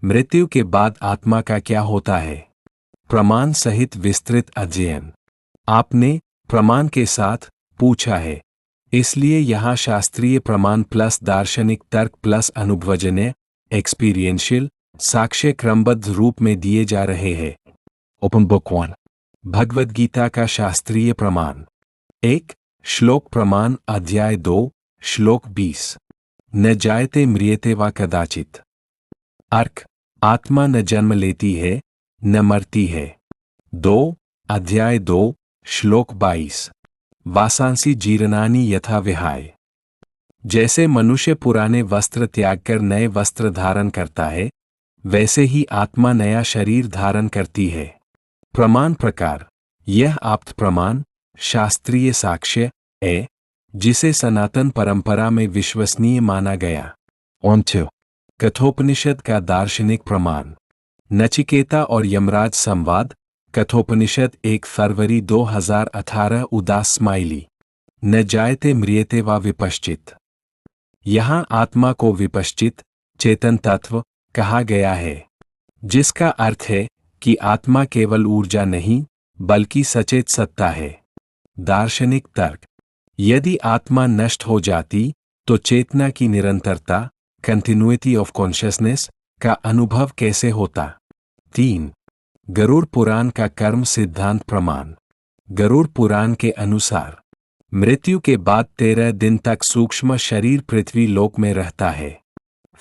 मृत्यु के बाद आत्मा का क्या होता है? प्रमाण सहित विस्तृत अध्ययन। आपने प्रमाण के साथ पूछा है, इसलिए यहाँ शास्त्रीय प्रमाण प्लस दार्शनिक तर्क प्लस अनुभवजन्य एक्सपीरियंशियल साक्ष्य क्रमबद्ध रूप में दिए जा रहे हैं। Open book 1। भगवद गीता का शास्त्रीय प्रमाण। 1 श्लोक प्रमाण अध्याय 2 श्लोक 20। न जायते म्रियते वा कदाचित। अर्क आत्मा न जन्म लेती है न मरती है। 2 अध्याय 2 श्लोक 22। वासांसी जीर्णानि यथा विहाय। जैसे मनुष्य पुराने वस्त्र त्याग कर नए वस्त्र धारण करता है, वैसे ही आत्मा नया शरीर धारण करती है। प्रमाण प्रकार। यह आप्त प्रमाण शास्त्रीय साक्ष्य है जिसे सनातन परंपरा में विश्वसनीय माना गया। 2 कठोपनिषद का दार्शनिक प्रमाण। नचिकेता और यमराज संवाद। कठोपनिषद 1 फरवरी 2018 उदास स्माइली। न जायते म्रियते वा विपश्चित। यहाँ आत्मा को विपश्चित चेतन तत्व कहा गया है, जिसका अर्थ है कि आत्मा केवल ऊर्जा नहीं बल्कि सचेत सत्ता है। दार्शनिक तर्क। यदि आत्मा नष्ट हो जाती तो चेतना की निरंतरता कंटिन्यूटी ऑफ कॉन्शियसनेस का अनुभव कैसे होता? 3 गरुड़ पुराण का कर्म सिद्धांत प्रमाण। गरुड़ पुराण के अनुसार मृत्यु के बाद 13 दिन तक सूक्ष्म शरीर पृथ्वी लोक में रहता है।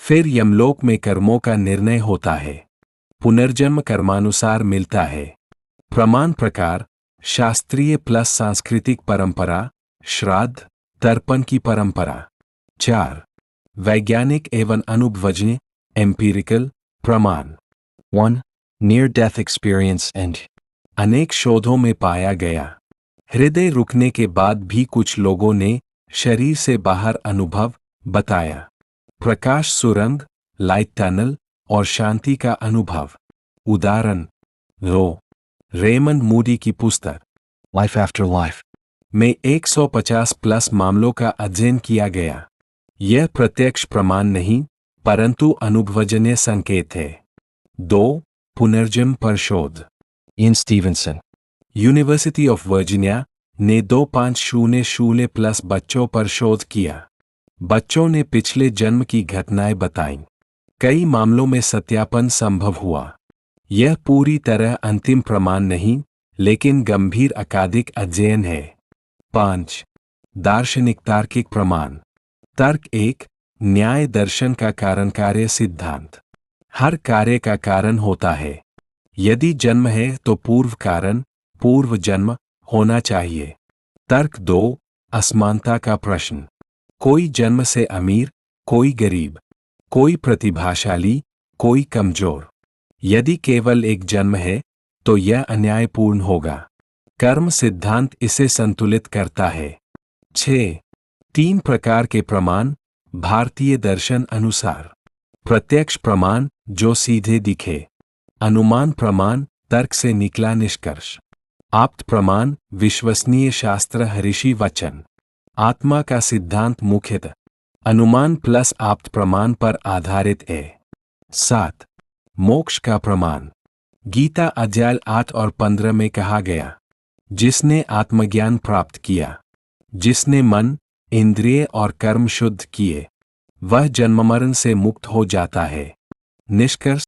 फिर यमलोक में कर्मों का निर्णय होता है। पुनर्जन्म कर्मानुसार मिलता है। प्रमाण प्रकार शास्त्रीय प्लस सांस्कृतिक परंपरा श्राद्ध तर्पण की परंपरा। 4 वैज्ञानिक एवं अनुभवजन्य एम्पिरिकल प्रमाण। 1 नियर डेथ एक्सपीरियंस एंड। अनेक शोधों में पाया गया हृदय रुकने के बाद भी कुछ लोगों ने शरीर से बाहर अनुभव बताया। प्रकाश सुरंग लाइट टनल और शांति का अनुभव। उदाहरण रेमंड मूडी की पुस्तक लाइफ आफ्टर लाइफ में 150 प्लस मामलों का अध्ययन किया गया। यह प्रत्यक्ष प्रमाण नहीं परंतु अनुभवजन्य संकेत है। 2 पुनर्जन्म पर शोध। इन स्टीवेंसन यूनिवर्सिटी ऑफ वर्जीनिया ने 2500 प्लस बच्चों पर शोध किया। बच्चों ने पिछले जन्म की घटनाएं बताईं। कई मामलों में सत्यापन संभव हुआ। यह पूरी तरह अंतिम प्रमाण नहीं लेकिन गंभीर अकादिक अध्ययन है। 5 दार्शनिक तार्किक प्रमाण। तर्क 1 न्याय दर्शन का कारण कार्य सिद्धांत। हर कार्य का कारण होता है। यदि जन्म है तो पूर्व कारण पूर्व जन्म होना चाहिए। तर्क 2 असमानता का प्रश्न। कोई जन्म से अमीर कोई गरीब, कोई प्रतिभाशाली कोई कमजोर। यदि केवल एक जन्म है तो यह अन्यायपूर्ण होगा। कर्म सिद्धांत इसे संतुलित करता है। 6 3 प्रकार के प्रमाण भारतीय दर्शन अनुसार। प्रत्यक्ष प्रमाण जो सीधे दिखे। अनुमान प्रमाण तर्क से निकला निष्कर्ष। आप्त प्रमाण विश्वसनीय शास्त्र ऋषि वचन। आत्मा का सिद्धांत मुख्यतः अनुमान प्लस आप्त प्रमाण पर आधारित है। 7 मोक्ष का प्रमाण। गीता अध्याय 8 और 15 में कहा गया, जिसने आत्मज्ञान प्राप्त किया, जिसने मन इंद्रिय और कर्म शुद्ध किए, वह जन्ममरण से मुक्त हो जाता है। निष्कर्ष